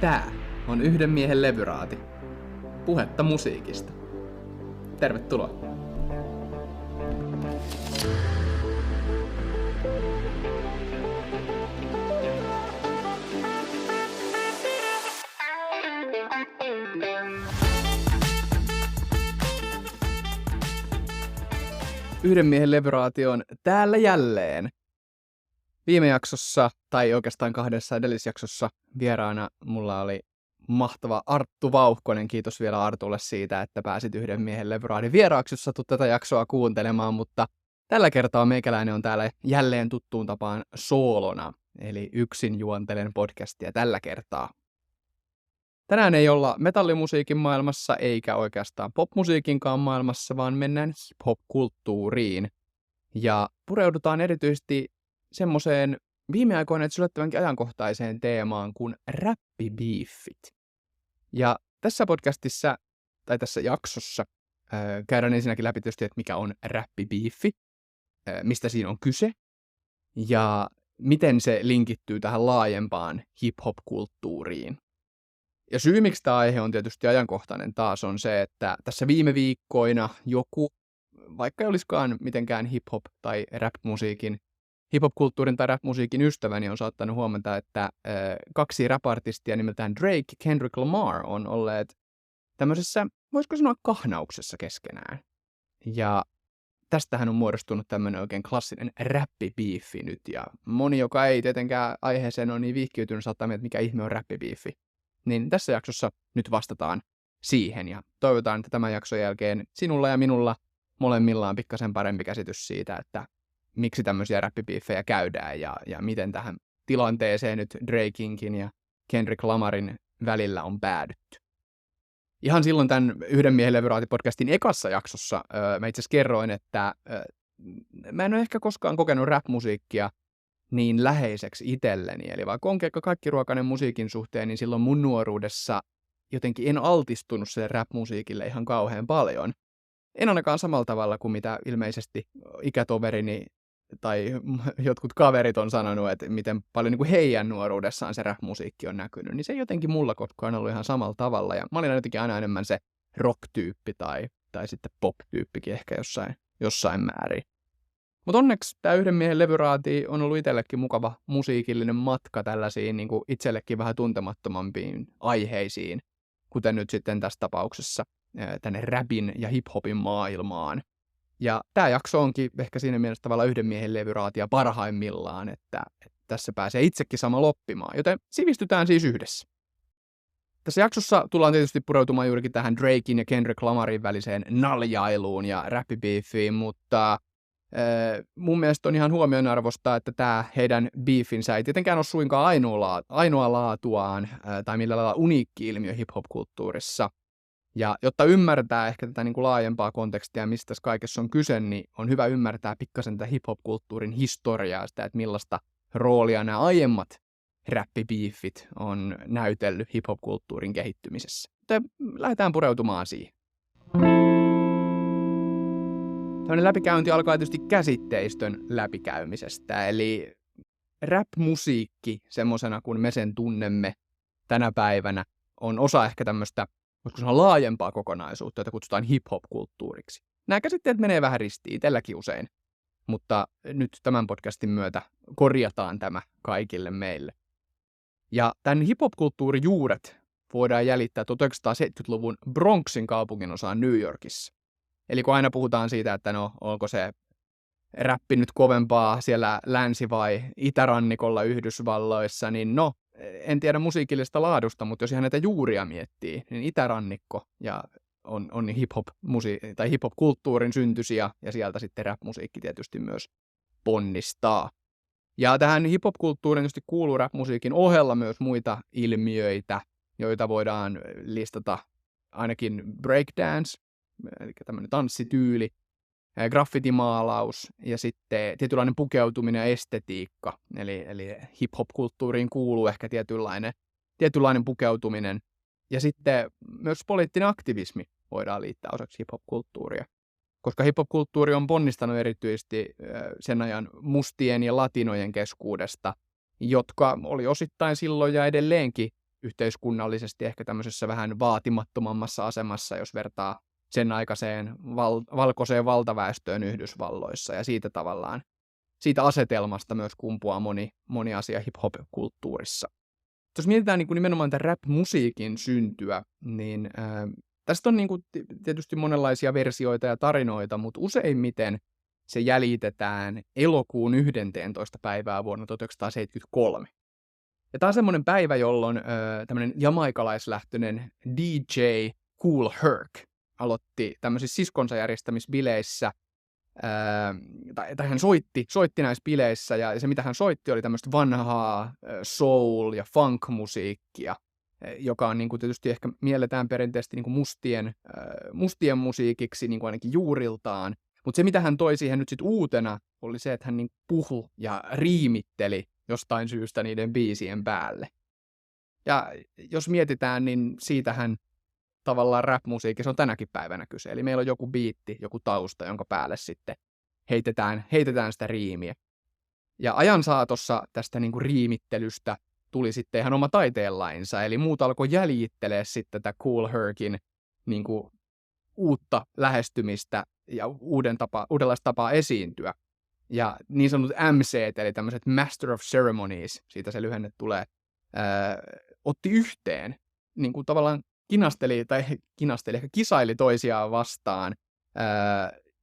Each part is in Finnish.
Tää on Yhden miehen levyraati. Puhetta musiikista. Tervetuloa. Yhden miehen levyraati on täällä jälleen. Viime jaksossa, tai oikeastaan kahdessa edellisjaksossa, vieraana mulla oli mahtava Arttu Vauhkonen. Kiitos vielä Artulle siitä, että pääsit Yhden miehen levyraadin vieraaksi, jos satut tätä jaksoa kuuntelemaan, mutta tällä kertaa meikäläinen on täällä jälleen tuttuun tapaan soolona, eli yksin juontelen podcastia tällä kertaa. Tänään ei olla metallimusiikin maailmassa, eikä oikeastaan popmusiikinkaan maailmassa, vaan mennään hip-hop-kulttuuriin. Ja pureudutaan erityisesti semmoiseen viime aikoina yllättävänkin ajankohtaiseen teemaan kuin räppibiiffit. Ja tässä podcastissa, tai tässä jaksossa, käydään ensinnäkin läpi tietysti, että mikä on räppibiiffi, mistä siinä on kyse, ja miten se linkittyy tähän laajempaan hip-hop-kulttuuriin. Ja syy, miksi tämä aihe on tietysti ajankohtainen taas, on se, että tässä viime viikkoina joku, vaikka ei olisikaan mitenkään hip-hop tai rap-musiikin, hip-hop-kulttuurin tai rap-musiikin ystäväni on saattanut huomata, että kaksi rap-artistia nimeltään Drake ja Kendrick Lamar on olleet tämmöisessä, voisiko sanoa, kahnauksessa keskenään. Ja tästähän on muodostunut tämmöinen oikein klassinen räppibiiffi nyt, ja moni, joka ei tietenkään aiheeseen ole niin vihkiytynyt, saattaa miettiä, mikä ihme on räppibiiffi. Niin tässä jaksossa nyt vastataan siihen, ja toivotaan, että tämän jakson jälkeen sinulla ja minulla molemmilla on pikkasen parempi käsitys siitä, että miksi tämmöisiä räppibiiffejä käydään, ja miten tähän tilanteeseen nyt Drakenkin ja Kendrick Lamarin välillä on päädytty. Ihan silloin tämän Yhden miehen levyraati-podcastin ekassa jaksossa mä itse asiassa kerroin, että mä en ole ehkä koskaan kokenut rap-musiikkia niin läheiseksi itselleni. Eli vaikka on kaikkiruokainen musiikin suhteen, niin silloin mun nuoruudessa jotenkin en altistunut sille rap-musiikille ihan kauhean paljon. En ainakaan samalla tavalla kuin mitä ilmeisesti ikätoverini tai jotkut kaverit on sanonut, että miten paljon niin kuin heidän nuoruudessaan se rap-musiikki on näkynyt. Niin se ei jotenkin mulla koskaan ollut ihan samalla tavalla. Ja mä olin jotenkin aina enemmän se rock-tyyppi tai sitten pop-tyyppikin ehkä jossain määrin. Mutta onneksi tämä Yhden miehen levyraati on ollut itsellekin mukava musiikillinen matka tällaisiin niin kuin itsellekin vähän tuntemattomampiin aiheisiin, kuten nyt sitten tässä tapauksessa tänne rapin ja hiphopin maailmaan. Ja tämä jakso onkin ehkä siinä mielessä tavallaan Yhden miehen levyraatia parhaimmillaan, että tässä pääsee itsekin samalla oppimaan, joten sivistytään siis yhdessä. Tässä jaksossa tullaan tietysti pureutumaan juurikin tähän Draken ja Kendrick Lamarin väliseen naljailuun ja räppibiiffiin, mutta mun mielestä on ihan huomionarvoista, että tämä heidän beefinsä ei tietenkään ole suinkaan ainoa laatuaan tai millä lailla uniikki ilmiö hip-hop-kulttuurissa. Ja jotta ymmärtää ehkä tätä niin kuin laajempaa kontekstia, mistä tässä kaikessa on kyse, niin on hyvä ymmärtää pikkasen tätä hip-hop-kulttuurin historiaa, sitä, että millaista roolia nämä aiemmat räppibiiffit on näytellyt hip-hop-kulttuurin kehittymisessä. Joten lähdetään pureutumaan siihen. Tällainen läpikäynti alkaa tietysti käsitteistön läpikäymisestä, eli rap-musiikki semmoisena kuin me sen tunnemme tänä päivänä on osa ehkä tämmöistä, voisiko sanoa laajempaa kokonaisuutta, jota kutsutaan hip-hop-kulttuuriksi. Nämä käsitteet menee vähän ristiin, itselläkin usein, mutta nyt tämän podcastin myötä korjataan tämä kaikille meille. Ja tämän hip-hop-kulttuurin juuret voidaan jäljittää 1970-luvun Bronxin kaupunginosaan New Yorkissa. Eli kun aina puhutaan siitä, että no, onko se räppi nyt kovempaa siellä länsi- vai itärannikolla Yhdysvalloissa, niin no, en tiedä musiikillisesta laadusta, mutta jos ihan näitä juuria miettii, niin itärannikko ja on hip-hop-kulttuurin syntysiä, ja sieltä sitten rap-musiikki tietysti myös ponnistaa. Ja tähän hip-hop-kulttuuriin tietysti kuuluu rap-musiikin ohella myös muita ilmiöitä, joita voidaan listata ainakin breakdance, eli tämmöinen tanssityyli, graffitimaalaus ja sitten tietynlainen pukeutuminen ja estetiikka. Eli hip-hop-kulttuuriin kuuluu ehkä tietynlainen pukeutuminen. Ja sitten myös poliittinen aktivismi voidaan liittää osaksi hip-hop-kulttuuria. Koska hip-hop-kulttuuri on ponnistanut erityisesti sen ajan mustien ja latinojen keskuudesta, jotka oli osittain silloin ja edelleenkin yhteiskunnallisesti ehkä tämmöisessä vähän vaatimattomammassa asemassa, jos vertaa sen aikaiseen valkoiseen valtaväestöön Yhdysvalloissa, ja siitä tavallaan, siitä asetelmasta myös kumpuaa moni asia hip-hop-kulttuurissa. Jos mietitään niin kuin nimenomaan tämän rap-musiikin syntyä, niin tästä on niin kuin tietysti monenlaisia versioita ja tarinoita, mutta useimmiten se jäljitetään elokuun 11. päivää vuonna 1973. Ja tämä on semmoinen päivä, jolloin tämmöinen jamaikalaislähtöinen DJ Kool Herc aloitti tämmöisissä siskonsa järjestämisbileissä, tai hän soitti näissä bileissä, ja se mitä hän soitti oli tämmöistä vanhaa soul- ja funk-musiikkia, joka on niin kuin tietysti ehkä mielletään perinteisesti niin kuin mustien musiikiksi niin kuin ainakin juuriltaan, mutta se mitä hän toi siihen nyt sitten uutena oli se, että hän niin puhui ja riimitteli jostain syystä niiden biisien päälle. Ja jos mietitään, niin siitähän tavallaan rap-musiikissa on tänäkin päivänä kyse. Eli meillä on joku biitti, joku tausta, jonka päälle sitten heitetään sitä riimiä. Ja ajan saatossa tästä niin kuin riimittelystä tuli sitten ihan oma taiteenlainsa, eli muut alkoi jäljittelee sitten tätä Kool Hercin niin kuin uutta lähestymistä ja uudenlaista tapaa esiintyä. Ja niin sanotut MC:t, eli tämmöiset Master of Ceremonies, siitä se lyhenne tulee, otti yhteen, niin kuin tavallaan ehkä kisaili toisiaan vastaan,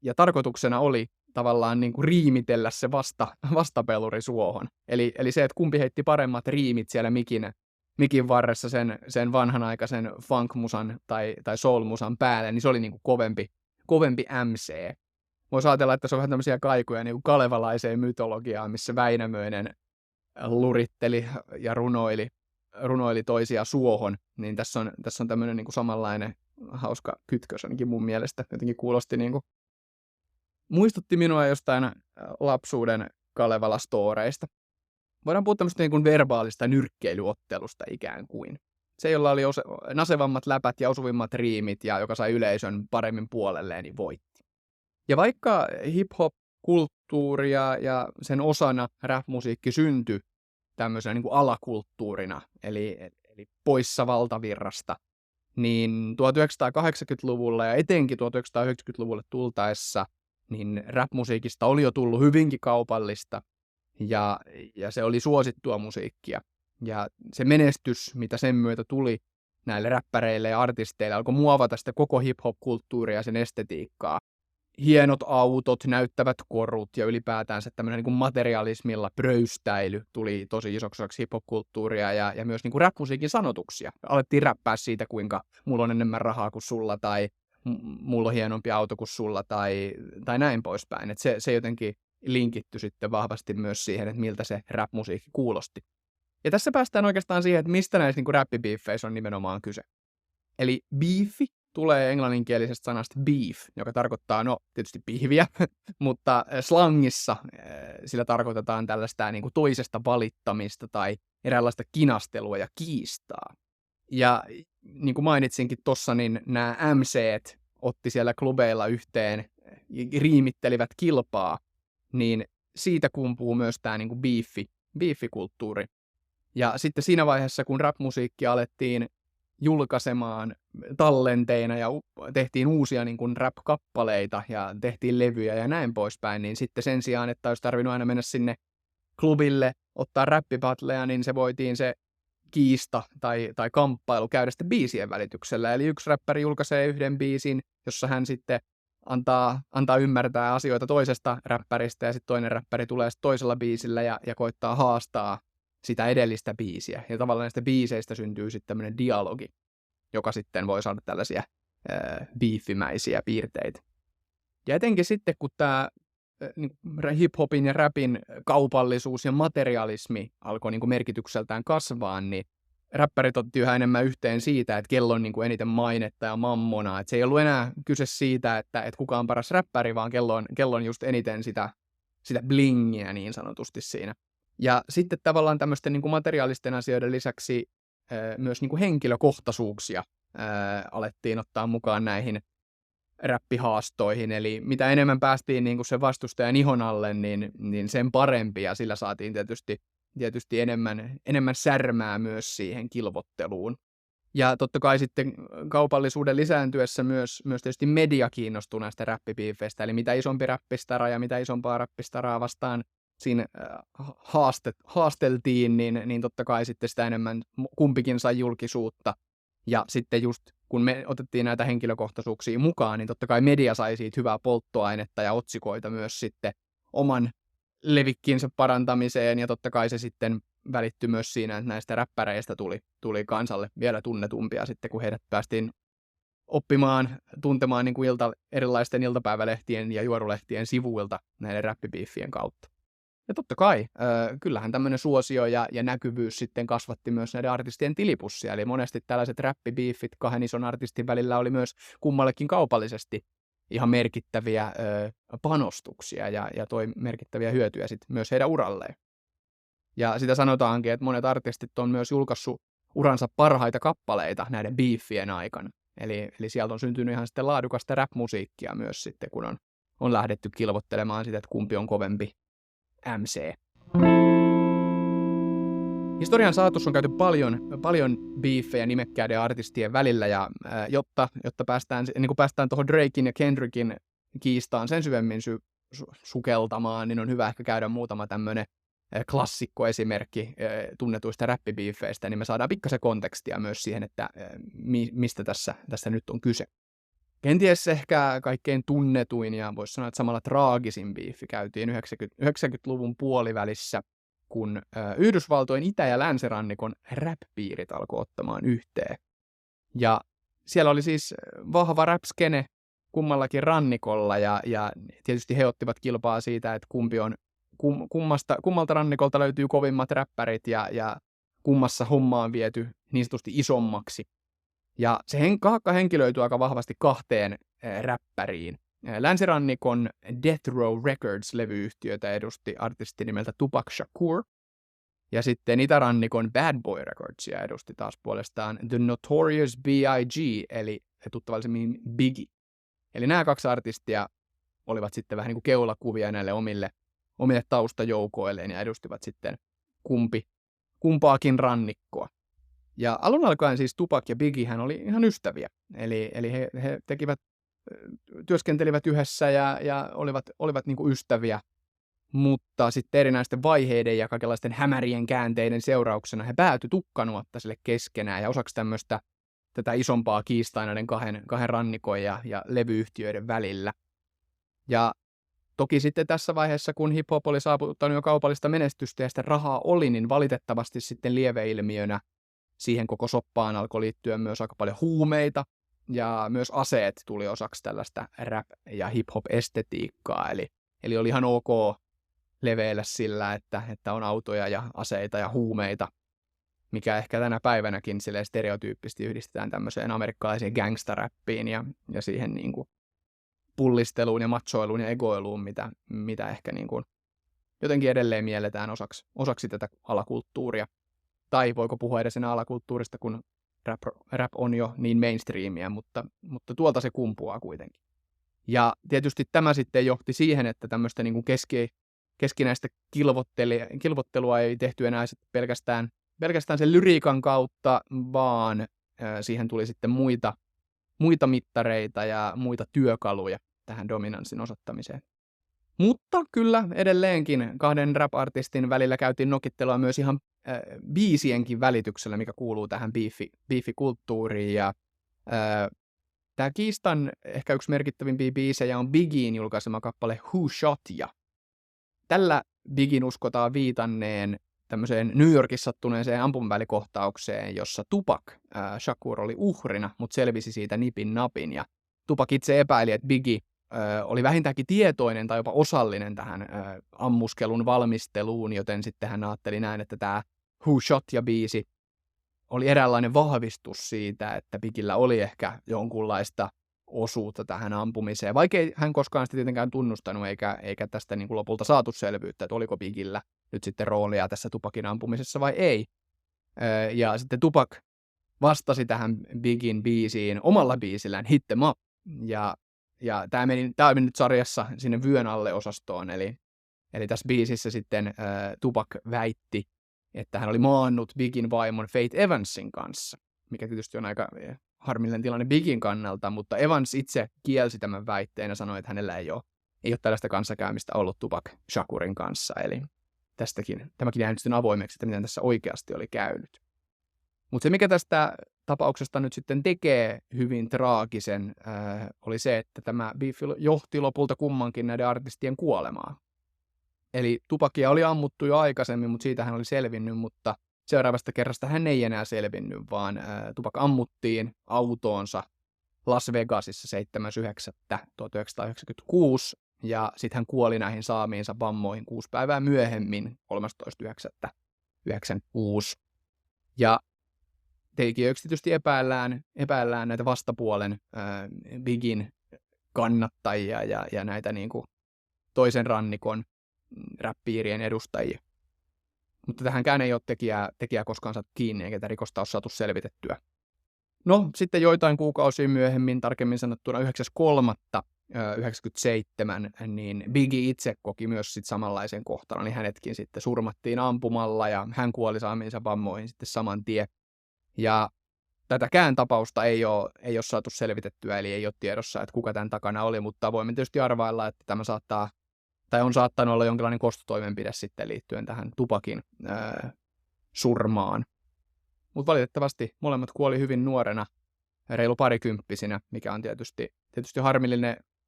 ja tarkoituksena oli tavallaan niin kuin riimitellä se vastapeluri suohon. Eli se, että kumpi heitti paremmat riimit siellä mikin varressa sen vanhanaikaisen funk-musan tai soul-musan päälle, niin se oli niin kuin kovempi MC. Voisi ajatella, että se on vähän tämmöisiä kaikuja niin kuin kalevalaiseen mytologiaan, missä Väinämöinen luritteli ja runoili toisia suohon, niin tässä on tämmöinen niin kuin samanlainen hauska kytkös ainakin mun mielestä. Jotenkin kuulosti niin kuin, muistutti minua jostain lapsuuden Kalevala-storeista. Voidaan puhua tämmöistä niin kuin verbaalista nyrkkeilyottelusta ikään kuin. Se, jolla oli nasevammat läpät ja osuvimmat riimit ja joka sai yleisön paremmin puolelleen, niin voitti. Ja vaikka hip-hop-kulttuuri ja sen osana rap-musiikki syntyi tämmöisenä niin kuin alakulttuurina, eli poissa valtavirrasta, niin 1980-luvulla ja etenkin 1990-luvulle tultaessa, niin rap-musiikista oli jo tullut hyvinkin kaupallista, ja se oli suosittua musiikkia. Ja se menestys, mitä sen myötä tuli näille räppäreille ja artisteille, alkoi muovata sitä koko hip-hop-kulttuuria ja sen estetiikkaa. Hienot autot, näyttävät korut ja ylipäätään se tämmöinen niin kuin materialismilla pröystäily tuli tosi isoksi osaksi hip-hop-kulttuuria ja myös niin kuin rap-musiikin sanotuksia. Alettiin räppää siitä, kuinka mulla on enemmän rahaa kuin sulla tai mulla on hienompi auto kuin sulla tai näin poispäin. Et se jotenkin linkitty sitten vahvasti myös siihen, että miltä se rap-musiikki kuulosti. Ja tässä päästään oikeastaan siihen, että mistä näissä niin kuin räppibiiffeissä on nimenomaan kyse. Eli beefi tulee englanninkielisestä sanasta beef, joka tarkoittaa, tietysti pihviä, mutta slangissa sillä tarkoitetaan tällaista niin kuin toisesta valittamista tai eräänlaista kinastelua ja kiistaa. Ja niin kuin mainitsinkin tuossa, niin nämä MC:t otti siellä klubeilla yhteen, riimittelivät kilpaa, niin siitä kumpuu myös tämä niin kuin beefikulttuuri. Ja sitten siinä vaiheessa, kun rap-musiikki alettiin julkaisemaan tallenteina ja tehtiin uusia niin kuin rap-kappaleita ja tehtiin levyjä ja näin poispäin, niin sitten sen sijaan, että olisi tarvinnut aina mennä sinne klubille, ottaa räppibattleja, niin se voitiin se kiista tai kamppailu käydä sitten biisien välityksellä. Eli yksi räppäri julkaisee yhden biisin, jossa hän sitten antaa ymmärtää asioita toisesta räppäristä ja sitten toinen räppäri tulee sitten toisella biisillä ja koittaa haastaa sitä edellistä biisiä. Ja tavallaan näistä biiseistä syntyy sitten tämmöinen dialogi, joka sitten voi saada tällaisia beefimäisiä piirteitä. Ja etenkin sitten, kun tämä hip-hopin ja rapin kaupallisuus ja materialismi alkoi niin kuin merkitykseltään kasvaa, niin räppärit otti yhä enemmän yhteen siitä, että kello on niin kuin eniten mainetta ja mammonaa. Että se ei ollut enää kyse siitä, että kuka on paras räppäri, vaan kello on just eniten sitä blingiä niin sanotusti siinä. Ja sitten tavallaan tämmöisten niin kuin materiaalisten asioiden lisäksi myös niin kuin henkilökohtaisuuksia alettiin ottaa mukaan näihin räppihaastoihin. Eli mitä enemmän päästiin niin kuin sen vastustajan ihon alle, niin sen parempi. Ja sillä saatiin tietysti tietysti enemmän särmää myös siihen kilvotteluun. Ja totta kai sitten kaupallisuuden lisääntyessä myös tietysti media kiinnostuu näistä räppibiifeistä, eli mitä isompi räppistara ja mitä isompaa räppistaraa vastaan siinä haasteltiin, niin totta kai sitten sitä enemmän kumpikin sai julkisuutta. Ja sitten just kun me otettiin näitä henkilökohtaisuuksia mukaan, niin totta kai media sai siitä hyvää polttoainetta ja otsikoita myös sitten oman levikkinsä parantamiseen, ja totta kai se sitten välittyi myös siinä, että näistä räppäreistä tuli kansalle vielä tunnetumpia sitten, kun heidät päästiin oppimaan, tuntemaan niin kuin erilaisten iltapäivälehtien ja juorulehtien sivuilta näiden räppibiiffien kautta. Ja totta kai, kyllähän tämmöinen suosio ja näkyvyys sitten kasvatti myös näiden artistien tilipussia, eli monesti tällaiset räppibiiffit kahden ison artistin välillä oli myös kummallekin kaupallisesti ihan merkittäviä panostuksia ja toi merkittäviä hyötyjä sitten myös heidän uralleen. Ja sitä sanotaankin, että monet artistit on myös julkaissut uransa parhaita kappaleita näiden biiffien aikana. Eli sieltä on syntynyt ihan sitten laadukasta rap-musiikkia myös sitten, kun on lähdetty kilvottelemaan sitä, että kumpi on kovempi MC. Historian saatossa on käyty paljon biiffejä nimekkäiden artistien välillä, ja jotta päästään tuohon Draken ja Kendrickin kiistaan sen syvemmin sukeltamaan, niin on hyvä ehkä käydä muutama tämmöinen klassikkoesimerkki tunnetuista räppibiifeistä, niin me saadaan pikkasen kontekstia myös siihen, että mistä tässä nyt on kyse. Kenties ehkä kaikkein tunnetuin ja voisi sanoa, että samalla traagisin biifi käytiin 90-luvun puolivälissä, kun Yhdysvaltojen itä- ja länsirannikon rap-piirit alkoi ottamaan yhteen. Ja siellä oli siis vahva rap-skene kummallakin rannikolla, ja tietysti he ottivat kilpaa siitä, että kummalta rannikolta löytyy kovimmat räppärit, ja kummassa homma on viety niin sanotusti isommaksi. Ja se kaakka henkilöityy aika vahvasti kahteen räppäriin. Länsirannikon Death Row Records-levyyhtiötä edusti artisti nimeltä Tupac Shakur, ja sitten itärannikon Bad Boy Recordsia edusti taas puolestaan The Notorious B.I.G., eli tuttavallisemmin Biggie. Eli nämä kaksi artistia olivat sitten vähän niin kuin keulakuvia näille omille taustajoukoilleen ja edustivat sitten kumpaakin rannikkoa. Ja alun alkaen siis Tupac ja Biggie hän oli ihan ystäviä, eli he työskentelivät yhdessä ja olivat niin kuin ystäviä, mutta sitten erinäisten vaiheiden ja kaikenlaisten hämärien käänteiden seurauksena he päätyi tukkanuottasille keskenään ja osaksi tätä isompaa kiistaa näiden kahden rannikon ja levyyhtiöiden välillä. Ja toki sitten tässä vaiheessa, kun hip-hop oli saavuttanut jo kaupallista menestystä ja sitä rahaa oli, niin valitettavasti sitten lieveilmiönä siihen koko soppaan alkoi liittyä myös aika paljon huumeita, ja myös aseet tuli osaksi tällaista rap- ja hip-hop-estetiikkaa, eli oli ihan ok leveillä sillä, että on autoja ja aseita ja huumeita, mikä ehkä tänä päivänäkin silleen stereotyyppisesti yhdistetään tämmöiseen amerikkalaiseen gangstaräppiin ja siihen niin kuin pullisteluun ja machoiluun ja egoiluun, mitä ehkä niin kuin jotenkin edelleen mielletään osaksi tätä alakulttuuria. Tai voiko puhua edes enää alakulttuurista, kun rap on jo niin mainstreamia, mutta tuolta se kumpuaa kuitenkin. Ja tietysti tämä sitten johti siihen, että tämmöistä niin kuin keskinäistä kilvottelua ei tehty enää pelkästään sen lyriikan kautta, vaan siihen tuli sitten muita mittareita ja muita työkaluja tähän dominanssin osoittamiseen. Mutta kyllä edelleenkin kahden rap-artistin välillä käytiin nokittelua myös ihan biisienkin välityksellä, mikä kuuluu tähän biifikulttuuriin. Ja tämä kiistan ehkä yksi merkittävimpiä biisejä on Biggien julkaisema kappale Who Shot Ya. Tällä Biggin uskotaan viitanneen tämmöiseen New Yorkissa sattuneeseen ampumavälikohtaukseen, jossa Tupac Shakur oli uhrina, mutta selvisi siitä nipin napin. Ja Tupac itse epäili, että Biggie oli vähintäänkin tietoinen tai jopa osallinen tähän ammuskelun valmisteluun, joten sitten hän ajatteli näin, että tämä Who Shot Ya -biisi oli eräänlainen vahvistus siitä, että Biggillä oli ehkä jonkunlaista osuutta tähän ampumiseen, vaikkei hän koskaan sitä tietenkään tunnustanut, eikä tästä niin kuin lopulta saatu selvyyttä, että oliko Biggillä nyt sitten roolia tässä Tupacin ampumisessa vai ei. Ja sitten Tupac vastasi tähän Biggin biisiin omalla biisillään Hit Them Up, ja tämä meni nyt sarjassa sinne vyön alle osastoon, eli tässä biisissä sitten Tupac väitti että hän oli maannut Bigin vaimon Faith Evansin kanssa, mikä tietysti on aika harmillinen tilanne Bigin kannalta, mutta Evans itse kielsi tämän väitteen ja sanoi, että hänellä ei ole tällaista kanssakäymistä ollut Tupac Shakurin kanssa, eli tämäkin jää nyt sitten avoimeksi, että miten tässä oikeasti oli käynyt. Mutta se, mikä tästä tapauksesta nyt sitten tekee hyvin traagisen, oli se, että tämä beef johti lopulta kummankin näiden artistien kuolemaan. Eli Tupacia oli ammuttu jo aikaisemmin, mutta siitä hän oli selvinnyt, mutta seuraavasta kerrasta hän ei enää selvinnyt, vaan Tupac ammuttiin autoonsa Las Vegasissa 7.9.1996, ja sitten hän kuoli näihin saamiinsa vammoihin 6 päivää myöhemmin, 13.9.1996. Ja tekijöiksi tietysti epäillään näitä vastapuolen Bigin kannattajia ja näitä niinku toisen rannikon rap-piirien edustajia. Mutta tähänkään ei ole tekijää koskaan saatu kiinni, eikä tätä rikosta ole saatu selvitettyä. No, sitten joitain kuukausia myöhemmin, tarkemmin sanottuna 9.3.1997, niin Biggie itse koki myös sit samanlaisen kohtalon, niin hänetkin sitten surmattiin ampumalla, ja hän kuoli saamiinsa vammoihin sitten saman tien. Ja tätäkään tapausta ei ole saatu selvitettyä, eli ei ole tiedossa, että kuka tämän takana oli, mutta voimme tietysti arvailla, että tämä on saattanut olla jonkinlainen kostotoimenpide sitten liittyen tähän Tupacin surmaan. Mutta valitettavasti molemmat kuoli hyvin nuorena, reilu parikymppisinä, mikä on tietysti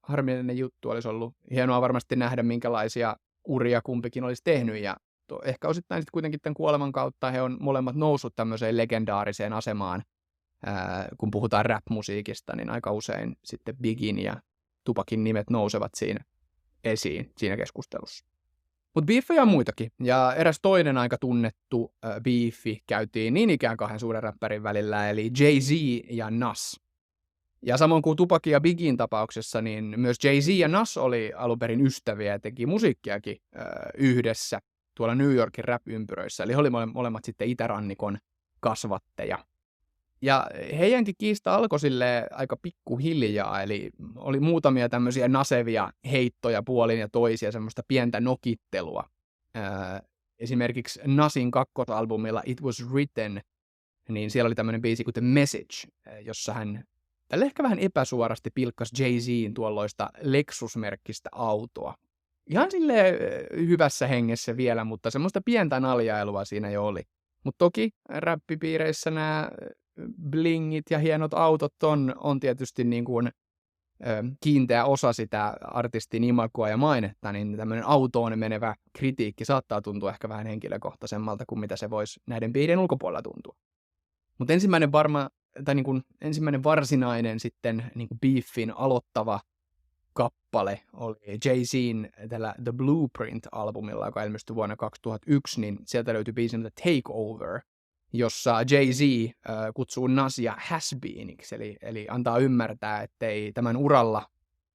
harmillinen juttu. Olisi ollut hienoa varmasti nähdä, minkälaisia uria kumpikin olisi tehnyt, ja ehkä osittain sitten kuitenkin tämän kuoleman kautta he on molemmat noussut tämmöiseen legendaariseen asemaan, kun puhutaan rap-musiikista, niin aika usein sitten Bigin ja Tupacin nimet nousevat esiin siinä keskustelussa. Mutta biiffejä on muitakin, ja eräs toinen aika tunnettu biiffi käytiin niin ikään kahden suuren räppärin välillä, eli Jay-Z ja Nas. Ja samoin kuin Tupacin ja Bigin tapauksessa, niin myös Jay-Z ja Nas oli alun perin ystäviä ja teki musiikkiakin yhdessä tuolla New Yorkin rap-ympyröissä, eli he oli molemmat sitten itärannikon kasvatteja. Ja heidänkin kiista alkoi silleen aika pikkuhiljaa, eli oli muutamia tämmöisiä nasevia heittoja puolin ja toisia, semmoista pientä nokittelua. Esimerkiksi Nasin kakkosalbumilla It Was Written, niin siellä oli tämmöinen biisi kuin The Message, jossa hän tälle ehkä vähän epäsuorasti pilkkasi Jay-Zin tuolloista Lexus-merkkistä autoa. Ihan silleen hyvässä hengessä vielä, mutta semmoista pientä naljailua siinä jo oli. Mutta toki räppipiireissä nämä blingit ja hienot autot on tietysti niin kuin kiinteä osa sitä artistin imagoa ja mainetta, niin tämmöinen autoon menevä kritiikki saattaa tuntua ehkä vähän henkilökohtaisemmalta kuin mitä se voisi näiden biidien ulkopuolella tuntua. Mutta ensimmäinen varsinainen sitten niin kuin beefin aloittava kappale oli Jay-Zin tällä The Blueprint-albumilla, joka ilmestyi vuonna 2001, niin sieltä löytyi biisi nimeltä Take Over, jossa Jay-Z kutsuu Nasia has-beeniksi, eli antaa ymmärtää, ettei tämän uralla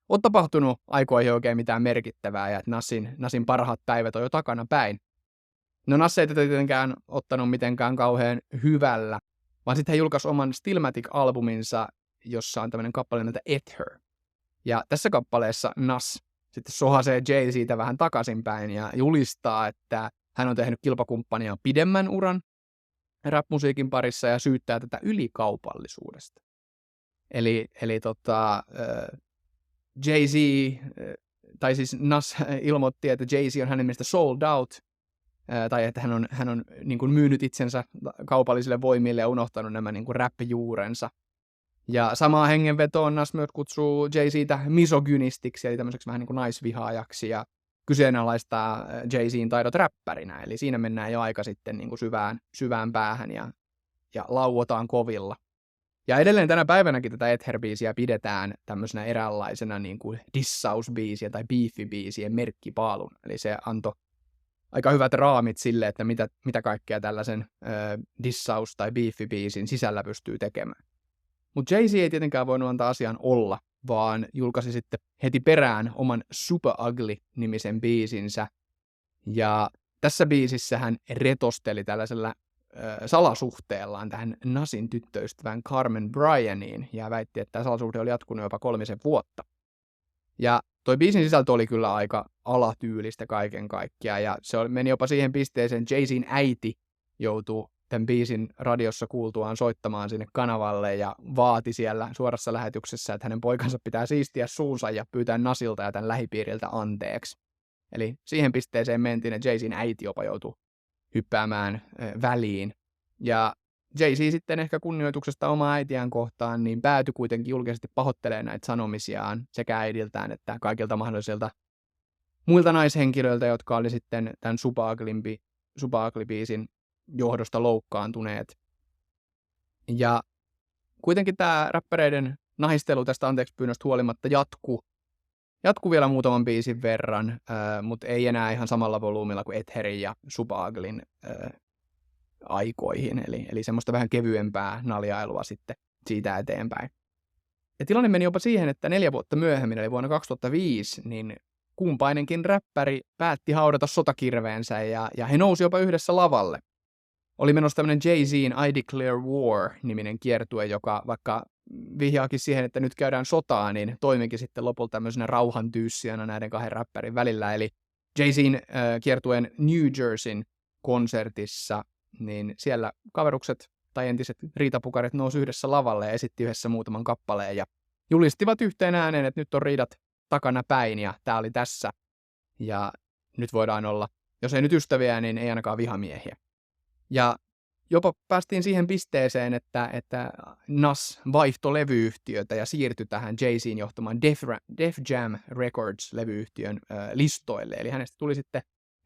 ole tapahtunut aikoihin oikein mitään merkittävää, ja että Nasin parhaat päivät on jo takana päin. No Nas ei tätä tietenkään ottanut mitenkään kauhean hyvällä, vaan sitten hän julkaisi oman Stillmatic-albuminsa, jossa on tämmöinen kappale nimeltä Ether. Ja tässä kappaleessa Nas sitten sohasee Jay-Ztä vähän takaisinpäin ja julistaa, että hän on tehnyt kilpakumppania pidemmän uran rap-musiikin parissa ja syyttää tätä ylikaupallisuudesta. Eli Jay-Z, tai siis Nas ilmoitti, että Jay-Z on hänen mielestä sold out, tai että hän on niin kuin myynyt itsensä kaupallisille voimille ja unohtanut nämä niin kuin rap-juurensa. Ja samaa hengenvetoon Nas myös kutsuu Jay-Ztä misogynistiksi, eli tämmöiseksi vähän niin kuin naisvihaajaksi, ja kyseenalaistaa Jay-Zin taidot räppärinä. Eli siinä mennään jo aika sitten niin kuin syvään päähän ja lauotaan kovilla. Ja edelleen tänä päivänäkin tätä Ether-biisiä pidetään tämmöisenä eräänlaisena niin kuin dissausbiisiä tai beefi-biisien merkkipaalun. Eli se antoi aika hyvät raamit sille, että mitä kaikkea tällaisen dissaus- tai beefi-biisin sisällä pystyy tekemään. Mutta Jay-Z ei tietenkään voinut antaa asian olla, vaan julkaisi sitten heti perään oman Super Ugly-nimisen biisinsä. Ja tässä biisissä hän retosteli tällaisella salasuhteellaan tähän Nasin tyttöystävään Carmen Bryaniin ja väitti, että tämä salasuhde oli jatkunut jopa 3 vuotta. Ja toi biisin sisältö oli kyllä aika alatyylistä kaiken kaikkiaan, ja se meni jopa siihen pisteeseen, Jay-Zin äiti joutui tämän biisin radiossa kuultuaan soittamaan sinne kanavalle ja vaati siellä suorassa lähetyksessä, että hänen poikansa pitää siistiä suunsa ja pyytää Nasilta ja tämän lähipiiriltä anteeksi. Eli siihen pisteeseen mentiin, että Jay-Zin äiti jopa joutui hyppäämään väliin. Ja Jay-Z sitten ehkä kunnioituksesta omaa äitiään kohtaan, niin päätyi kuitenkin julkisesti pahoittelemaan näitä sanomisiaan sekä äidiltään että kaikilta mahdollisilta muilta naishenkilöiltä, jotka oli sitten tämän Super Ugly-biisin johdosta loukkaantuneet. Ja kuitenkin tämä räppäreiden nahistelu tästä anteeksipyynnöstä huolimatta jatkuu vielä muutaman biisin verran, mutta ei enää ihan samalla volyymilla kuin Etherin ja Super Uglyn aikoihin, eli semmoista vähän kevyempää naljailua sitten siitä eteenpäin. Ja tilanne meni jopa siihen, että 4 vuotta myöhemmin, eli vuonna 2005, niin kumpainenkin räppäri päätti haudata sotakirveensä ja he nousi jopa yhdessä lavalle. Oli menossa tämmöinen Jay-Zin I Declare War-niminen kiertue, joka vaikka vihjaakin siihen, että nyt käydään sotaa, niin toimikin sitten lopulta tämmöisenä rauhantyyssijänä näiden 2 räppärin välillä. Eli Jay-Zin kiertueen New Jerseyn konsertissa, niin siellä kaverukset tai entiset riitapukarit nousi yhdessä lavalle ja esitti yhdessä muutaman kappaleen ja julistivat yhteen ääneen, että nyt on riidat takana päin ja tää oli tässä. Ja nyt voidaan olla, jos ei nyt ystäviä, niin ei ainakaan vihamiehiä. Ja jopa päästiin siihen pisteeseen, että Nas vaihtoi levyyhtiötä ja siirtyi tähän Jay-Zin johtamaan Def Jam Records-levyyhtiön listoille. Eli hänestä tuli sitten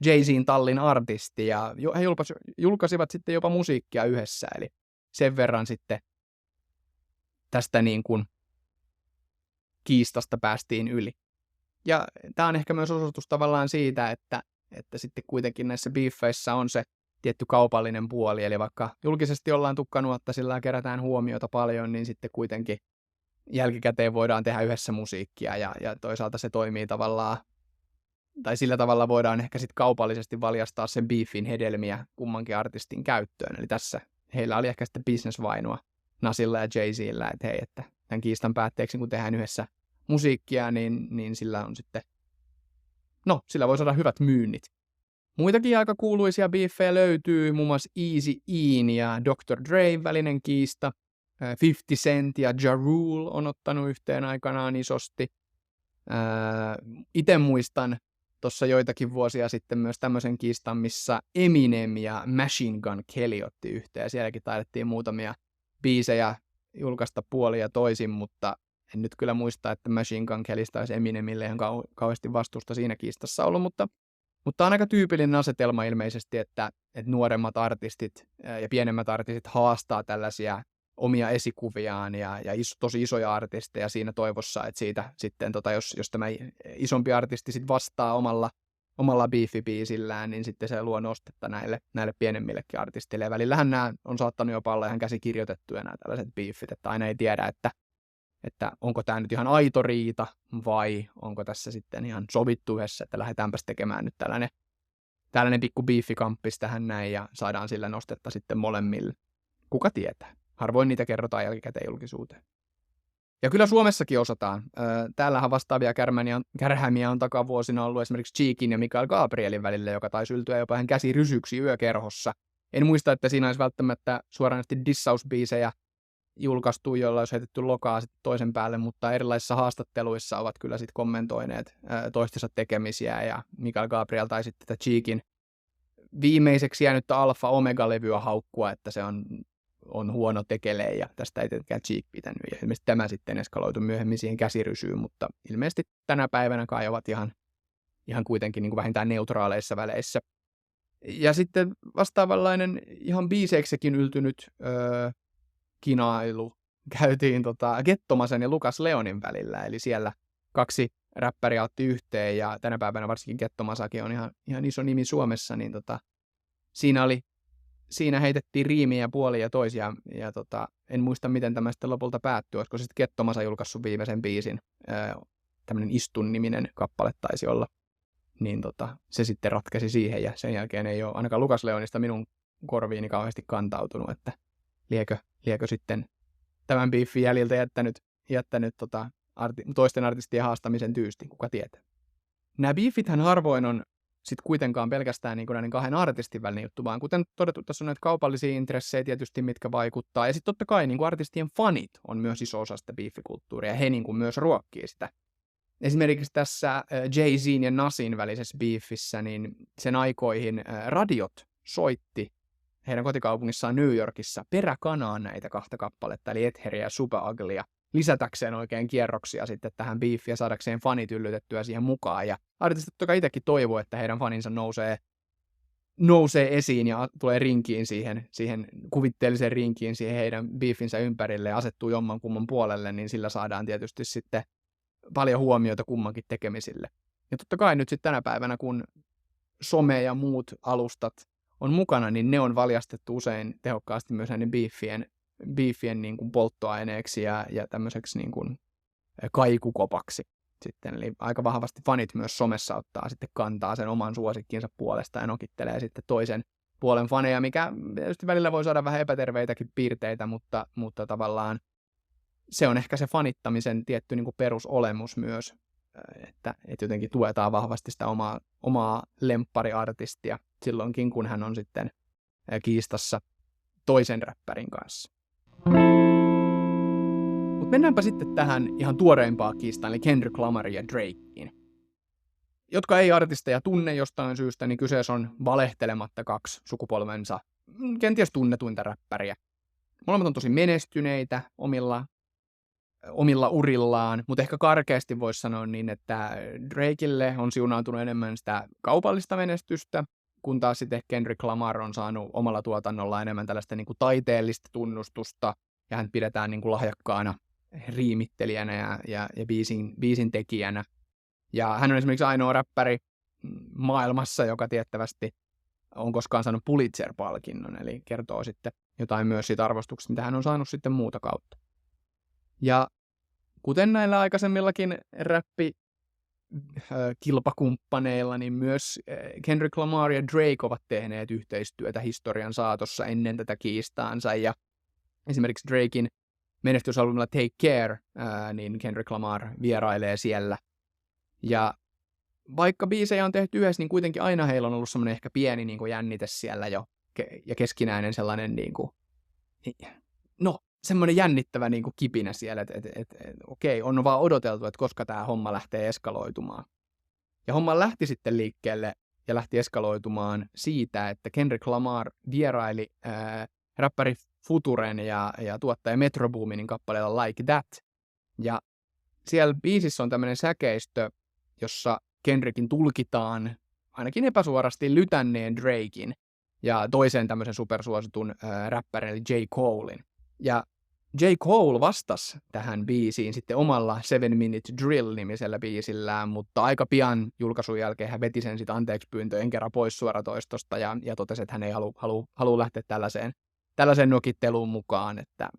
Jay-Zin tallin artisti ja he julkaisivat sitten jopa musiikkia yhdessä. Eli sen verran sitten tästä niin kuin kiistasta päästiin yli. Ja tämä on ehkä myös osoitus tavallaan siitä, että sitten kuitenkin näissä beefeissä on se tietty kaupallinen puoli, eli vaikka julkisesti ollaan tukkanuotta, sillä kerätään huomiota paljon, niin sitten kuitenkin jälkikäteen voidaan tehdä yhdessä musiikkia, ja toisaalta se toimii tavallaan, tai sillä tavalla voidaan ehkä sitten kaupallisesti valjastaa sen beefin hedelmiä kummankin artistin käyttöön, eli tässä heillä oli ehkä sitten business-vainua Nasilla ja Jay-Zillä, että hei, että tämän kiistan päätteeksi, kun tehdään yhdessä musiikkia, niin sillä on sitten, sillä voi saada hyvät myynnit. Muitakin aika kuuluisia biiffejä löytyy, muun muassa Eazy-Ein ja Dr. Dre välinen kiista. 50 Cent ja Ja Rule on ottanut yhteen aikanaan isosti. Itse muistan tuossa joitakin vuosia sitten myös tämmöisen kiistan, missä Eminem ja Machine Gun Kelly otti yhteen. Sielläkin taidettiin muutamia biisejä julkaista puolin ja toisin, mutta en nyt kyllä muista, että Machine Gun Kellystä olisi Eminemille ihan kauheasti vastuusta siinä kiistassa ollut, mutta on aika tyypillinen asetelma ilmeisesti, että nuoremmat artistit ja pienemmät artistit haastaa tällaisia omia esikuviaan ja tosi isoja artisteja siinä toivossa, että siitä sitten, jos tämä isompi artisti sit vastaa omalla beefibiisillään, niin sitten se luo nostetta näille pienemmillekin artisteille. Ja välillähän nämä on saattanut jopa olla ihan käsikirjoitettuja nämä tällaiset beefit, että aina ei tiedä, että onko tämä nyt ihan aito riita vai onko tässä sitten ihan sovittu yhdessä, että lähdetäänpäs tekemään nyt tällainen pikku biifikamppis tähän näin ja saadaan sillä nostetta sitten molemmille. Kuka tietää? Harvoin niitä kerrotaan jälkikäteen julkisuuteen. Ja kyllä Suomessakin osataan. Täällähän vastaavia kärhämiä on takavuosina ollut esimerkiksi Cheekin ja Mikael Gabrielin välillä, joka taisi yltyä jopa hän käsirysyksi yökerhossa. En muista, että siinä olisi välttämättä suoranaisesti dissausbiisejä julkaistu, jolla olisi heitetty lokaa sitten toisen päälle, mutta erilaisissa haastatteluissa ovat kyllä sitten kommentoineet toistensa tekemisiä, ja Mikael Gabriel tai sitten tätä Cheekin viimeiseksi jäänyttä Alfa Omega-levyä haukkua, että se on huono tekelee, ja tästä ei tietenkään Cheek pitänyt, ja ilmeisesti tämä sitten eskaloitu myöhemmin siihen käsirysyyn, mutta ilmeisesti tänä päivänä kai ovat ihan kuitenkin niin kuin vähintään neutraaleissa väleissä. Ja sitten vastaavanlainen ihan biiseiksikin yltynyt kinailu käytiin Gettomasen ja Lukas Leonin välillä, eli siellä 2 räppäriä otti yhteen, ja tänä päivänä varsinkin Gettomasakin on ihan iso nimi Suomessa, niin siinä heitettiin riimiä puolia ja toisia, ja en muista miten tämä sitten lopulta päättyi, olisiko sitten Gettomasa julkaissut viimeisen biisin, tämmöinen Istun-niminen kappale taisi olla, niin se sitten ratkesi siihen, ja sen jälkeen ei ole ainakaan Lukas Leonista minun korviini kauheasti kantautunut, että liekö sitten tämän biiffin jäljiltä jättänyt toisten artistien haastamisen tyystin, kuka tietää. Nämä biifithän harvoin on sitten kuitenkaan pelkästään niin kuin näiden kahden artistin välinen juttu, vaan kuten todettu, tässä on näitä kaupallisia intressejä tietysti, mitkä vaikuttaa. Ja sitten totta kai niin kuin artistien fanit on myös iso osa sitä biiffikulttuuria, ja he niin kuin myös ruokkii sitä. Esimerkiksi tässä Jay-Zin ja Nasin välisessä beefissä, niin sen aikoihin radiot soitti heidän kotikaupungissaan New Yorkissa peräkanaan näitä kahta kappaletta, eli Etheriä ja Super Uglya, lisätäkseen oikein kierroksia sitten tähän beefiin ja saadakseen fanit yllytettyä siihen mukaan. Ja artistit toki itsekin toivoo, että heidän faninsa nousee esiin ja tulee rinkiin siihen kuvitteelliseen rinkiin siihen heidän beefinsä ympärille ja asettuu jommankumman puolelle, niin sillä saadaan tietysti sitten paljon huomiota kummankin tekemisille. Ja totta kai nyt sitten tänä päivänä, kun some ja muut alustat on mukana, niin ne on valjastettu usein tehokkaasti myös näiden beefien niin kuin polttoaineeksi ja tämmöiseksi niin kuin kaikukopaksi sitten. Eli aika vahvasti fanit myös somessa ottaa sitten kantaa sen oman suosikkinsa puolesta ja nokittelee sitten toisen puolen faneja, mikä tietysti välillä voi saada vähän epäterveitäkin piirteitä, mutta tavallaan se on ehkä se fanittamisen tietty niin kuin perusolemus myös, että jotenkin tuetaan vahvasti sitä omaa lemppariartistia silloinkin, kun hän on sitten kiistassa toisen räppärin kanssa. Mutta mennäänpä sitten tähän ihan tuoreimpaan kiistaan, eli Kendrick Lamarin ja Drakeen. Jotka ei artisteja tunne jostain syystä, niin kyseessä on valehtelematta kaksi sukupolvensa kenties tunnetuinta räppäriä. Molemmat on tosi menestyneitä omilla urillaan, mutta ehkä karkeasti voisi sanoa niin, että Drakelle on siunaantunut enemmän sitä kaupallista menestystä, kun taas sitten Kendrick Lamar on saanut omalla tuotannolla enemmän tällaista niin kuin taiteellista tunnustusta, ja hän pidetään niin kuin lahjakkaana riimittelijänä ja biisin tekijänä. Ja hän on esimerkiksi ainoa räppäri maailmassa, joka tiettävästi on koskaan saanut Pulitzer-palkinnon, eli kertoo sitten jotain myös siitä arvostuksesta, mitä hän on saanut sitten muuta kautta. Ja kuten näillä aikaisemmillakin räppikilpakumppaneilla, niin myös Kendrick Lamar ja Drake ovat tehneet yhteistyötä historian saatossa ennen tätä kiistaansa. Ja esimerkiksi Draken menestysalbumilla Take Care, niin Kendrick Lamar vierailee siellä. Ja vaikka biisejä on tehty yhdessä, niin kuitenkin aina heillä on ollut semmoinen ehkä pieni niin kuin jännite siellä jo ja keskinäinen sellainen niin kuin, semmoinen jännittävä niin kuin kipinä siellä, että okei, on vaan odoteltu, että koska tämä homma lähtee eskaloitumaan. Ja homma lähti sitten liikkeelle ja lähti eskaloitumaan siitä, että Kendrick Lamar vieraili räppäri Futuren ja tuottaja Metro Boominin kappaleella Like That. Ja siellä biisissä on tämmöinen säkeistö, jossa Kendrickin tulkitaan ainakin epäsuorasti lytänneen Draken ja toisen tämmöisen supersuositun räppärin eli J. Colein. Ja J. Cole vastasi tähän biisiin sitten omalla 7 Minute Drill-nimisellä biisillään, mutta aika pian julkaisun jälkeen hän veti sen sitten anteeksipyyntöjen kerran pois suoratoistosta ja totesi, että hän ei halua lähteä tällaiseen nokitteluun mukaan, että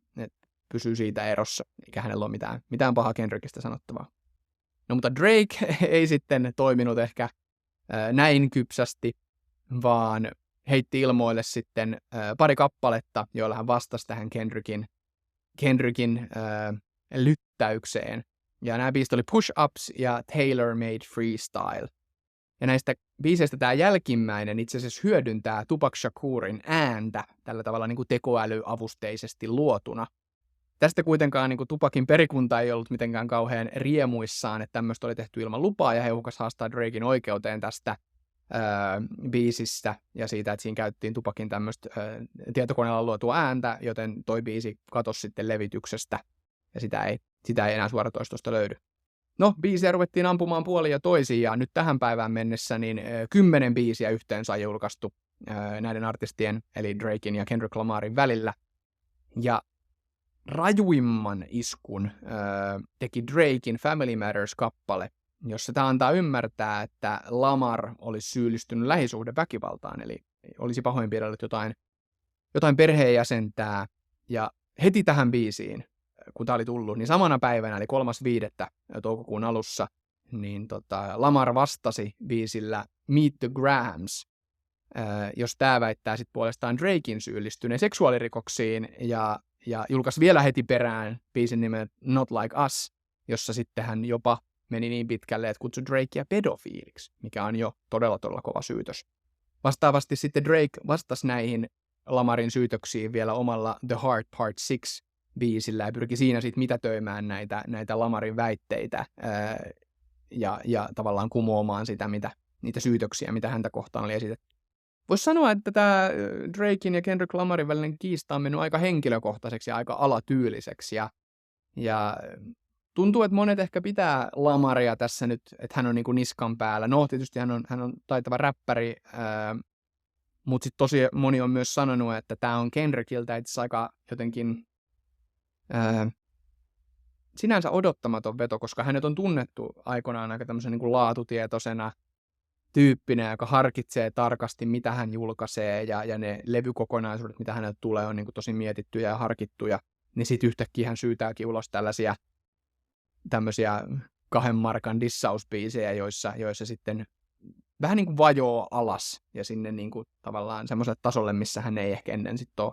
pysyy siitä erossa, eikä hänellä ole mitään pahaa Kendrickistä sanottavaa. No mutta Drake ei sitten toiminut ehkä näin kypsästi, vaan heitti ilmoille sitten pari kappaletta, joilla hän vastasi tähän Kendrickin lyttäykseen. Ja nämä biisit oli Push Ups ja Tailor Made Freestyle. Ja näistä biiseistä tämä jälkimmäinen itse asiassa hyödyntää Tupac Shakurin ääntä tällä tavalla niin kuin tekoälyavusteisesti luotuna. Tästä kuitenkaan niin kuin Tupacin perikunta ei ollut mitenkään kauhean riemuissaan, että tämmöistä oli tehty ilman lupaa, ja he uhkas haastaa Draken oikeuteen tästä biisistä ja siitä, että siinä käytettiin Tupacin tämmöistä tietokoneella luotua ääntä, joten toi biisi katosi sitten levityksestä, ja sitä ei enää suoratoistosta löydy. No, biisiä ruvettiin ampumaan puolin ja toisin, ja nyt tähän päivään mennessä niin 10 biisiä yhteensä on julkaistu näiden artistien, eli Draken ja Kendrick Lamarin välillä. Ja rajuimman iskun teki Draken Family Matters-kappale, jossa tämä antaa ymmärtää, että Lamar olisi syyllistynyt lähisuhdeväkivaltaan, eli olisi pahoinpidellyt jotain perheenjäsentää. Ja heti tähän biisiin, kun tämä oli tullut, niin samana päivänä, eli 3.5. toukokuun alussa, niin Lamar vastasi biisillä Meet the Grahams, jos tämä väittää sitten puolestaan Draken syyllistyneen seksuaalirikoksiin, ja julkaisi vielä heti perään biisin nimen Not Like Us, jossa sitten hän jopa meni niin pitkälle, että kutsui Drakea pedofiiliksi, mikä on jo todella kova syytös. Vastaavasti sitten Drake vastasi näihin Lamarin syytöksiin vielä omalla The Heart Part 6 biisillä ja pyrki siinä sitten mitätöimään näitä Lamarin väitteitä ja tavallaan kumoamaan niitä syytöksiä, mitä häntä kohtaan oli esitetty. Voisi sanoa, että tämä Draken ja Kendrick Lamarin välinen kiista on mennyt aika henkilökohtaiseksi ja aika alatyyliseksi. Ja tuntuu, että monet ehkä pitää Lamaria tässä nyt, että hän on niin kuin niskan päällä. No, tietysti hän on taitava räppäri, mutta sitten tosi moni on myös sanonut, että tämä on Kendrickiltä itse aika jotenkin sinänsä odottamaton veto, koska hänet on tunnettu aikoinaan aika tämmöisen niin kuin laatutietoisena tyyppinä, joka harkitsee tarkasti, mitä hän julkaisee, ja ne levykokonaisuudet, mitä hänelle tulee, on niin kuin tosi mietittyjä ja harkittuja, niin sitten yhtäkkiä hän syytääkin ulos tämmöisiä 2 markan dissausbiisejä, joissa sitten vähän niin kuin vajoo alas, ja sinne niin kuin tavallaan semmoiselle tasolle, missä hän ei ehkä ennen sitten ole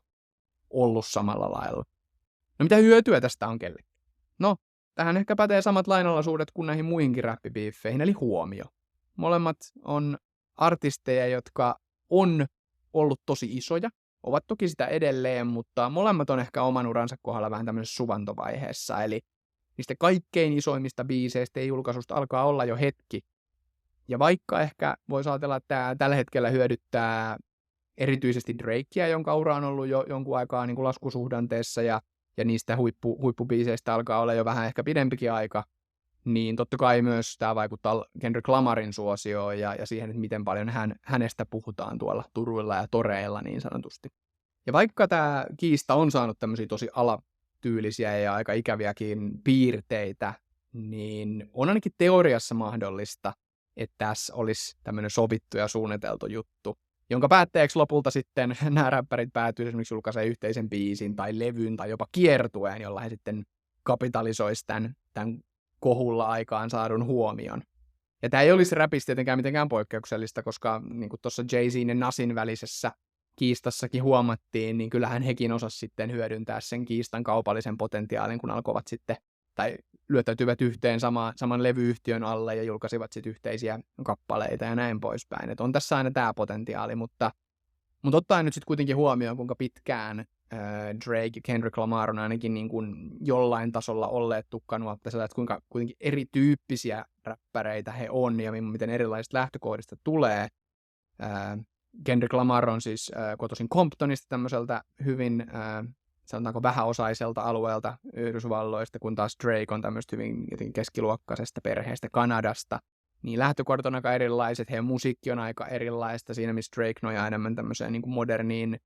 ollut samalla lailla. No mitä hyötyä tästä on kelle? No, tähän ehkä pätee samat lainalaisuudet kuin näihin muihinkin räppibiiffeihin, eli huomio. Molemmat on artisteja, jotka on ollut tosi isoja, ovat toki sitä edelleen, mutta molemmat on ehkä oman uransa kohdalla vähän tämmöisessä suvantovaiheessa, eli niistä kaikkein isoimmista biiseistä ja julkaisusta alkaa olla jo hetki. Ja vaikka ehkä voisi ajatella, että tämä tällä hetkellä hyödyttää erityisesti Drakea, jonka ura on ollut jo jonkun aikaa niin kuin laskusuhdanteessa, ja niistä huippubiiseistä alkaa olla jo vähän ehkä pidempikin aika, niin totta kai myös tämä vaikuttaa Kendrick Lamarin suosioon ja siihen, että miten paljon hänestä puhutaan tuolla turuilla ja toreilla niin sanotusti. Ja vaikka tämä kiista on saanut tämmöisiä tosi alatyylisiä ja aika ikäviäkin piirteitä, niin on ainakin teoriassa mahdollista, että tässä olisi tämmöinen sovittu ja suunniteltu juttu, jonka päätteeksi lopulta sitten nämä räppärit päätyy esimerkiksi julkaisee yhteisen biisin tai levyn tai jopa kiertueen, jolla he sitten kapitalisoisi tämän kohulla aikaan saadun huomion. Ja tämä ei olisi räpistä tietenkään mitenkään poikkeuksellista, koska niin kuin tuossa Jay-Zin ja Nasin välisessä kiistassakin huomattiin, niin kyllähän hekin osasi sitten hyödyntää sen kiistan kaupallisen potentiaalin, kun alkoivat sitten, tai lyöttäytyivät yhteen saman levyyhtiön alle ja julkaisivat sitten yhteisiä kappaleita ja näin poispäin. Et on tässä aina tämä potentiaali, mutta ottaen nyt sitten kuitenkin huomioon, kuinka pitkään Drake ja Kendrick Lamar on ainakin niin kuin jollain tasolla olleet tukkanuotteisella, että kuinka kuitenkin erityyppisiä räppäreitä he on ja miten erilaisista lähtökohdista tulee. Kendrick Lamar on siis kotoisin Comptonista, tämmöiseltä hyvin, sanotaanko vähäosaiselta alueelta Yhdysvalloista, kun taas Drake on tämmöistä hyvin keskiluokkaisesta perheestä Kanadasta. Niin lähtökohdat on aika erilaiset, heidän musiikki on aika erilaista, siinä missä Drake nojaa enemmän tämmöiseen niin kuin moderniin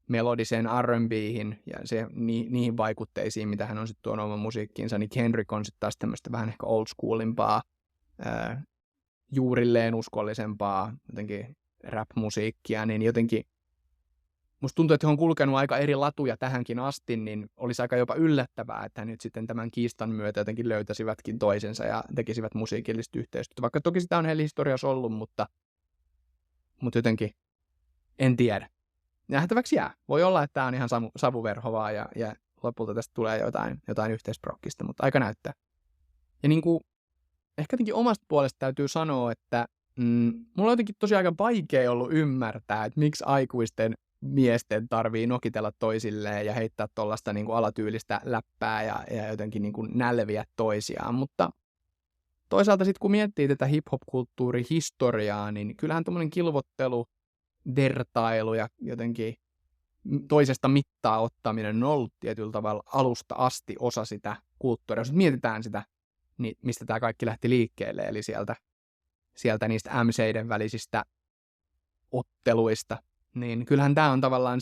melodiseen R&B:ihin ja niihin vaikutteisiin, mitä hän on sitten tuonut oman musiikkiinsa, niin Kendrick on sitten taas tämmöistä vähän ehkä old schoolimpaa, juurilleen uskollisempaa jotenkin rap-musiikkia, niin jotenkin musta tuntuu, että he on kulkenut aika eri latuja tähänkin asti, niin olisi aika jopa yllättävää, että he nyt sitten tämän kiistan myötä jotenkin löytäisivätkin toisensa ja tekisivät musiikillista yhteistyötä. Vaikka toki sitä on heillä historiassa ollut, mutta jotenkin en tiedä. Nähtäväksi jää. Voi olla, että tämä on ihan savuverhovaa ja lopulta tästä tulee jotain yhteisprokkista, mutta aika näyttää. Ja niin kuin, ehkä jotenkin omasta puolesta täytyy sanoa, että mulla on jotenkin tosi aika vaikea ollut ymmärtää, että miksi aikuisten miesten tarvii nokitella toisilleen ja heittää tuollaista niin kuin alatyylistä läppää ja jotenkin niin kuin nälviä toisiaan, mutta toisaalta sitten kun miettii tätä hip-hop-kulttuurihistoriaa, niin kyllähän tuommoinen kilvottelu, vertailu ja jotenkin toisesta mittaa ottaminen on ollut tietyllä tavalla alusta asti osa sitä kulttuuria. Jos mietitään sitä, niin mistä tämä kaikki lähti liikkeelle, eli sieltä niistä MC:iden välisistä otteluista, niin kyllähän tämä on tavallaan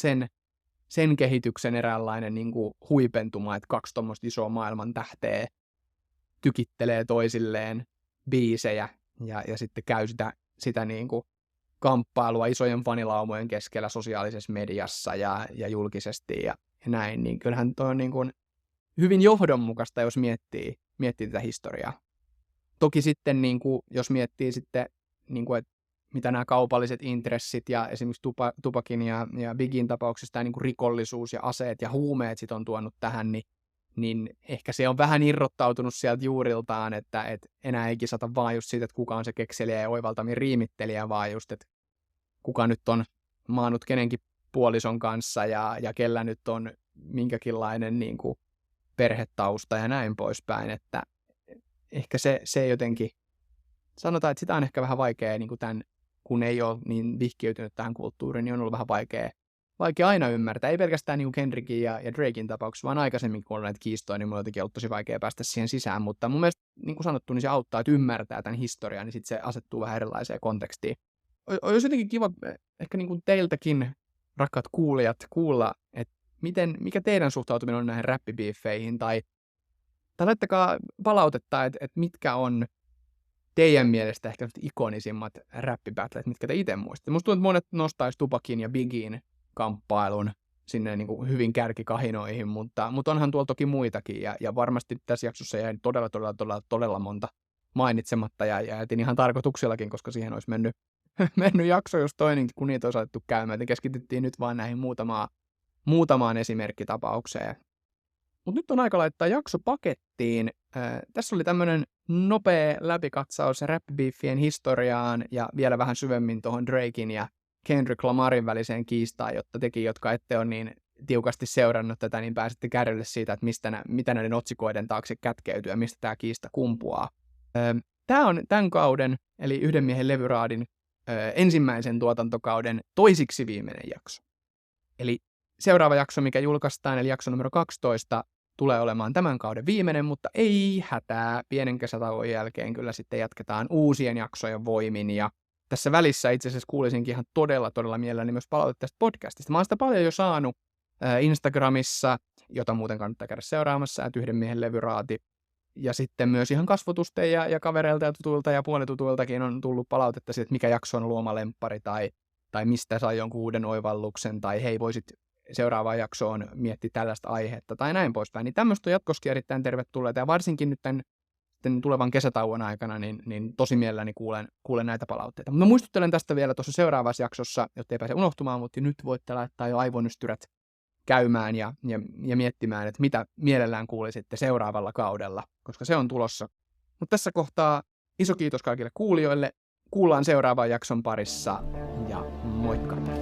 sen kehityksen eräänlainen niin kuin huipentuma, että 2 tuommoista isoa maailman tähteä tykittelee toisilleen biisejä ja sitten käy sitä niin kuin kamppailua isojen fanilaumojen keskellä sosiaalisessa mediassa ja julkisesti ja näin, niin kyllähän toi on niin kuin hyvin johdonmukaista, jos miettii tätä historiaa. Toki sitten, niin kuin, jos miettii sitten, niin kuin, että mitä nämä kaupalliset intressit ja esimerkiksi Tupakin ja Bigin tapauksessa tämä niin kuin rikollisuus ja aseet ja huumeet sit on tuonut tähän, niin niin ehkä se on vähän irrottautunut sieltä juuriltaan, että enää ei kisata vaan just siitä, että kuka on se kekselijä ja oivaltamin riimittelijä, vaan just, että kuka nyt on maannut kenenkin puolison kanssa ja kellä nyt on minkäkinlainen niin kuin perhetausta ja näin poispäin, että ehkä se jotenkin, sanotaan, että sitä on ehkä vähän vaikea, niin kuin tämän, kun ei ole niin vihkiytynyt tähän kulttuuriin, niin on ollut vähän vaikea aina ymmärtää. Ei pelkästään niin kuin Kendrickin ja Draken tapauksessa, vaan aikaisemmin, kun on näitä kiistoja, niin mulla on jotenkin ollut tosi vaikea päästä siihen sisään, mutta mun mielestä, niin kuin sanottu, niin se auttaa, että ymmärtää tämän historian, niin sitten se asettuu vähän erilaiseen kontekstiin. Olisi jotenkin kiva ehkä niin kuin teiltäkin, rakkaat kuulijat, kuulla, että mikä teidän suhtautuminen on näihin räppibiiffeihin, tai laittakaa palautetta, että mitkä on teidän mielestä ehkä ikonisimmat räppibattlet, mitkä te itse muistatte. Musta tuntuu, että monet nostaisi Tupacin ja Biggin kamppailun sinne niin kuin hyvin kärkikahinoihin, mutta onhan tuolla toki muitakin, ja varmasti tässä jaksossa jäi todella monta mainitsematta, ja jätin ihan tarkoituksellakin, koska siihen olisi mennyt jakso, jos toinenkin, kun niitä olisi otettu käymään, että keskityttiin nyt vaan näihin muutamaan esimerkkitapaukseen. Mutta nyt on aika laittaa jakso pakettiin. Tässä oli tämmöinen nopea läpikatsaus rap-beefien historiaan ja vielä vähän syvemmin tuohon Draken ja Kendrick Lamarin väliseen kiistaan, jotta tekin, jotka ette ole niin tiukasti seurannut tätä, niin pääsette kärrylle siitä, että mitä näiden otsikoiden taakse kätkeytyy ja mistä tämä kiista kumpuaa. Tämä on tämän kauden, eli Yhden miehen levyraadin ensimmäisen tuotantokauden toisiksi viimeinen jakso. Eli seuraava jakso, mikä julkaistaan, eli jakso numero 12, tulee olemaan tämän kauden viimeinen, mutta ei hätää. Pienen kesätauon jälkeen kyllä sitten jatketaan uusien jaksojen voimin. Ja tässä välissä itse asiassa kuulisinkin ihan todella mielelläni myös palautetta tästä podcastista. Mä oon sitä paljon jo saanut Instagramissa, jota muuten kannattaa käydä seuraamassa, että Yhden miehen levyraati. Ja sitten myös ihan kasvotusten ja kavereilta ja tutuilta ja puolitutuiltakin on tullut palautetta siitä, että mikä jakso on luoma lemppari tai mistä sai jonkun uuden oivalluksen tai hei voisit seuraavaan jaksoon miettiä tällaista aihetta tai näin poispäin. Niin tämmöistä on jatkossakin erittäin tervetulleita ja varsinkin nyt tämän tulevan kesätauon aikana niin tosi mielelläni kuulen näitä palautteita. Mutta muistuttelen tästä vielä tuossa seuraavassa jaksossa, jotta ei pääse unohtumaan, mutta nyt voitte laittaa jo aivonystyrät käymään ja miettimään, että mitä mielellään kuulisitte seuraavalla kaudella, koska se on tulossa. Mutta tässä kohtaa iso kiitos kaikille kuulijoille. Kuullaan seuraavan jakson parissa ja moikka!